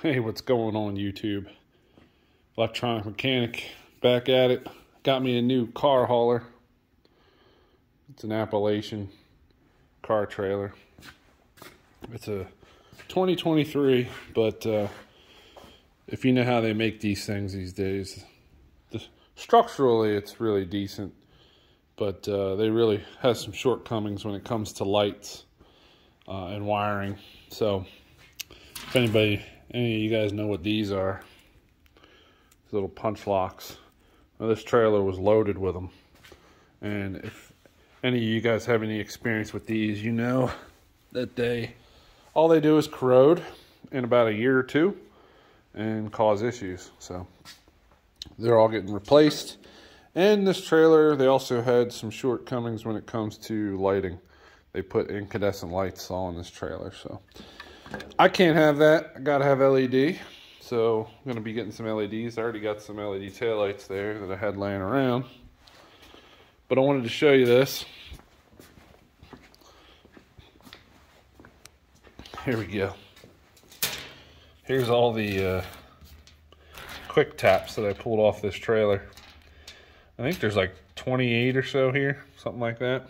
Hey, what's going on YouTube? Electronic Mechanic back at it. Got me a new car hauler. It's an Appalachian car trailer. It's a 2023, but if you know how they make these things these days, structurally it's really decent, but they really have some shortcomings when it comes to lights and wiring. So if any of you guys know what these are, these little punch locks. Now, this trailer was loaded with them, and if any of you guys have any experience with these, you know that all they do is corrode in about a year or two and cause issues. So they're all getting replaced. And this trailer, they also had some shortcomings when it comes to lighting. They put incandescent lights all in this trailer, so I can't have that. I gotta have LED. So I'm gonna be getting some LEDs. I already got some LED taillights there that I had laying around. But I wanted to show you this. Here we go. Here's all the quick taps that I pulled off this trailer. I think there's like 28 or so here, something like that.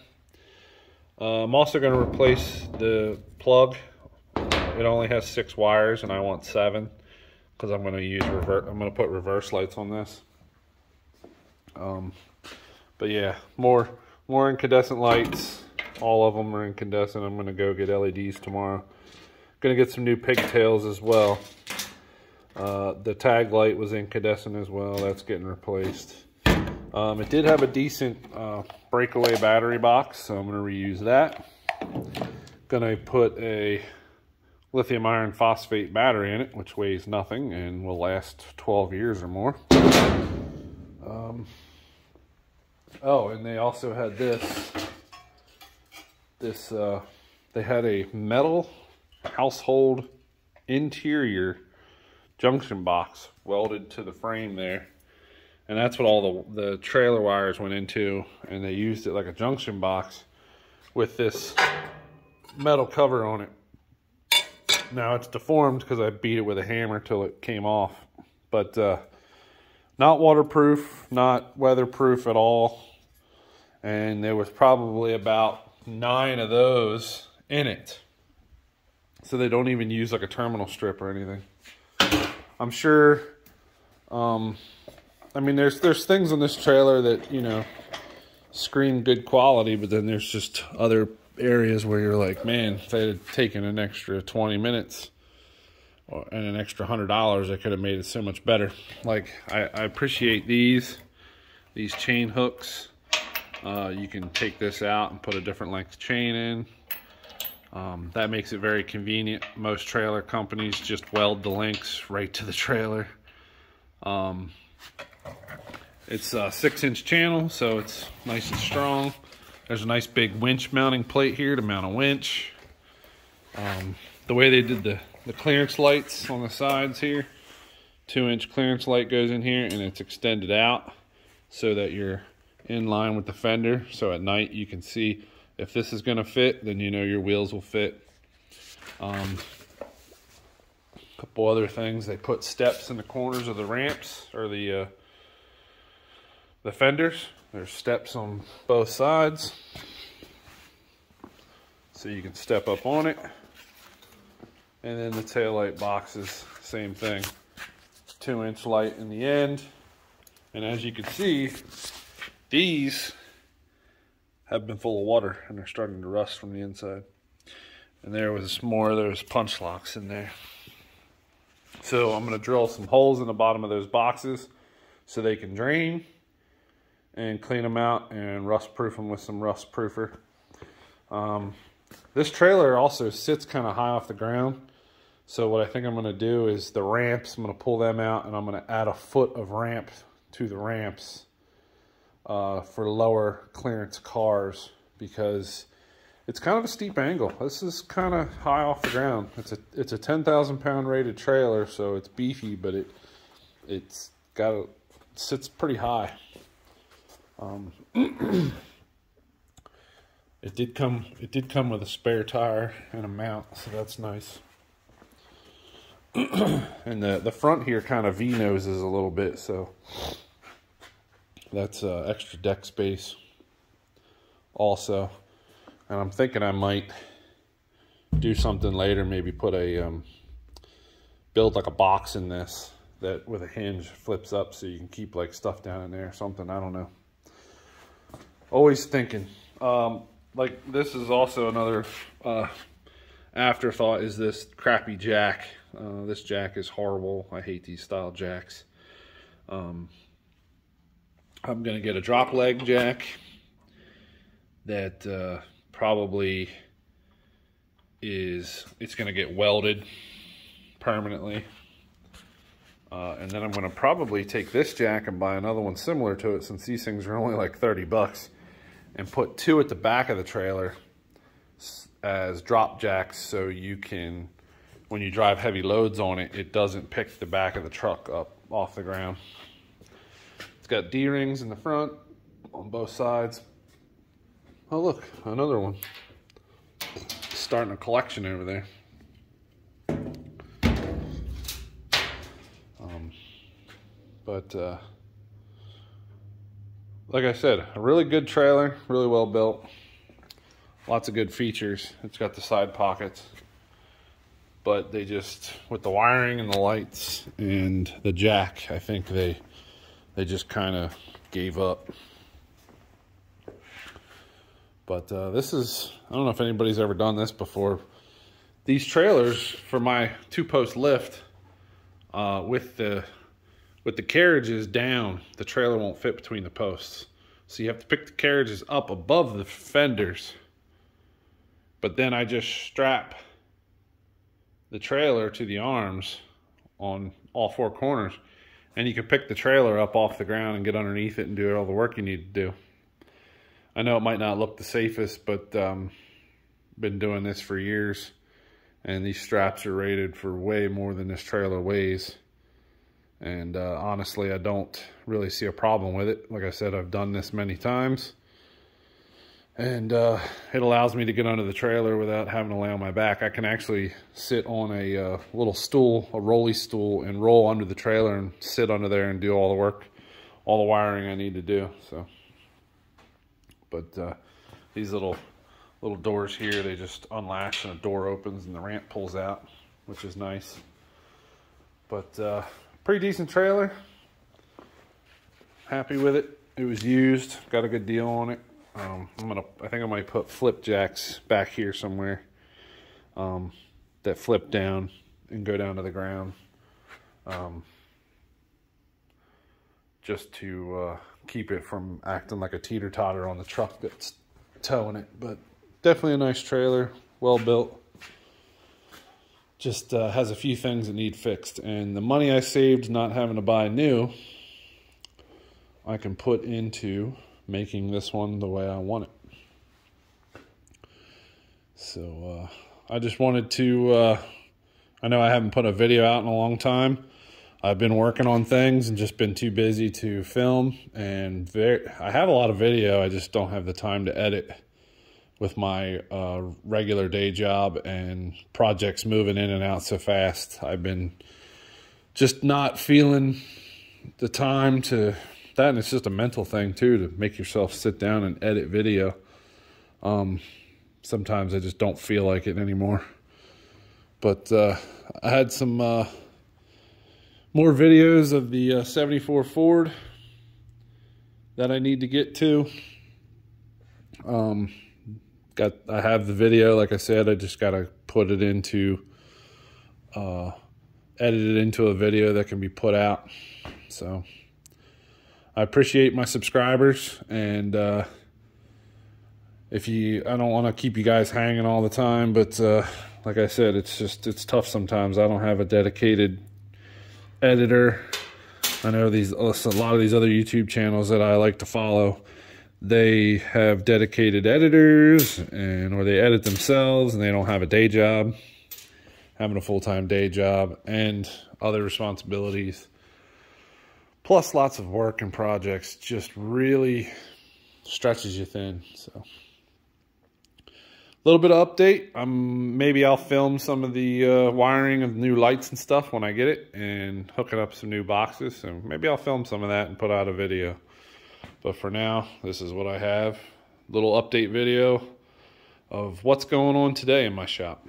I'm also gonna replace the plug. It only has 6 wires, and I want 7 because I'm going to use I'm going to put reverse lights on this. But yeah, more incandescent lights. All of them are incandescent. I'm going to go get LEDs tomorrow. Going to get some new pigtails as well. The tag light was incandescent as well. That's getting replaced. It did have a decent breakaway battery box, so I'm going to reuse that. Going to put a lithium iron phosphate battery in it, which weighs nothing and will last 12 years or more. Oh, and they also had they had a metal household interior junction box welded to the frame there, and that's what all the trailer wires went into, and they used it like a junction box with this metal cover on it. Now it's deformed because I beat it with a hammer till it came off, but not waterproof, not weatherproof at all. And there was probably about 9 of those in it. So they don't even use like a terminal strip or anything. I'm sure, I mean, there's things on this trailer that, you know, scream good quality, but then there's just other areas where you're like, man, if they had taken an extra 20 minutes and an extra $100, I could have made it so much better. Like, I appreciate these chain hooks. You can take this out and put a different length chain in. That makes it very convenient. Most trailer companies just weld the links right to the trailer. It's a 6-inch channel, so it's nice and strong. There's a nice big winch mounting plate here to mount a winch. The way they did the clearance lights on the sides here, 2-inch clearance light goes in here, and it's extended out so that you're in line with the fender. So at night you can see if this is going to fit, then you know your wheels will fit. A couple other things, they put steps in the corners of the ramps, or the fenders. There's steps on both sides, so you can step up on it. And then the taillight boxes, same thing. 2-inch light in the end. And as you can see, these have been full of water and they're starting to rust from the inside. And there was more of those punch locks in there. So I'm going to drill some holes in the bottom of those boxes so they can drain, and clean them out and rust proof them with some rust proofer. This trailer also sits kind of high off the ground. So what I think I'm going to do is the ramps, I'm going to pull them out, and I'm going to add a foot of ramp to the ramps for lower clearance cars, because it's kind of a steep angle. This is kind of high off the ground. It's a 10,000 pound rated trailer, so it's beefy, but it sits pretty high. It did come with a spare tire and a mount, so that's nice. And the front here kind of V-noses a little bit, so that's extra deck space also. And I'm thinking I might do something later, maybe put a build like a box in this that with a hinge flips up so you can keep like stuff down in there or something. I don't know. Always thinking. Like this is also another afterthought, is this crappy jack. This jack is horrible. I hate these style jacks. I'm gonna get a drop leg jack that probably it's gonna get welded permanently. And then I'm gonna probably take this jack and buy another one similar to it, since these things are only like 30 bucks, and put two at the back of the trailer as drop jacks, so you can, when you drive heavy loads on it, it doesn't pick the back of the truck up off the ground. It's got D-rings in the front on both sides. Oh look, another one. Starting a collection over there. Like I said, a really good trailer, really well built. Lots of good features. It's got the side pockets, but they just, with the wiring and the lights and the jack, I think they just kind of gave up. But this is, I don't know if anybody's ever done this before. These trailers for my 2-post lift, with the carriages down, the trailer won't fit between the posts. So you have to pick the carriages up above the fenders. But then I just strap the trailer to the arms on all 4 corners, and you can pick the trailer up off the ground and get underneath it and do all the work you need to do. I know it might not look the safest, but been doing this for years, and these straps are rated for way more than this trailer weighs. And honestly, I don't really see a problem with it. Like I said, I've done this many times, and it allows me to get under the trailer without having to lay on my back. I can actually sit on a little stool, a rolly stool, and roll under the trailer and sit under there and do all the work, all the wiring I need to do. So, but these little doors here, they just unlatch and a door opens and the ramp pulls out, which is nice. But pretty decent trailer. Happy with it. It was used. Got a good deal on it. I think I might put flip jacks back here somewhere that flip down and go down to the ground, just to keep it from acting like a teeter-totter on the truck that's towing it. But definitely a nice trailer, well built. Just has a few things that need fixed, and the money I saved not having to buy new, I can put into making this one the way I want it. So I just wanted to, I know I haven't put a video out in a long time. I've been working on things and just been too busy to film, and I have a lot of video, I just don't have the time to edit with my regular day job and projects moving in and out so fast. I've been just not feeling the time to that, and it's just a mental thing too, to make yourself sit down and edit video. Sometimes I just don't feel like it anymore. But I had some more videos of the 74 Ford that I need to get to. I have the video, like I said, I just got to put it into, edit it into a video that can be put out. So I appreciate my subscribers, and I don't want to keep you guys hanging all the time, but like I said, it's tough sometimes. I don't have a dedicated editor. I know a lot of these other YouTube channels that I like to follow, they have dedicated editors, or they edit themselves, and they don't have a day job. Having a full-time day job and other responsibilities, plus lots of work and projects, just really stretches you thin. So little bit of update. Maybe I'll film some of the wiring of the new lights and stuff when I get it, and hooking up some new boxes. So maybe I'll film some of that and put out a video. But for now, this is what I have. Little update video of what's going on today in my shop.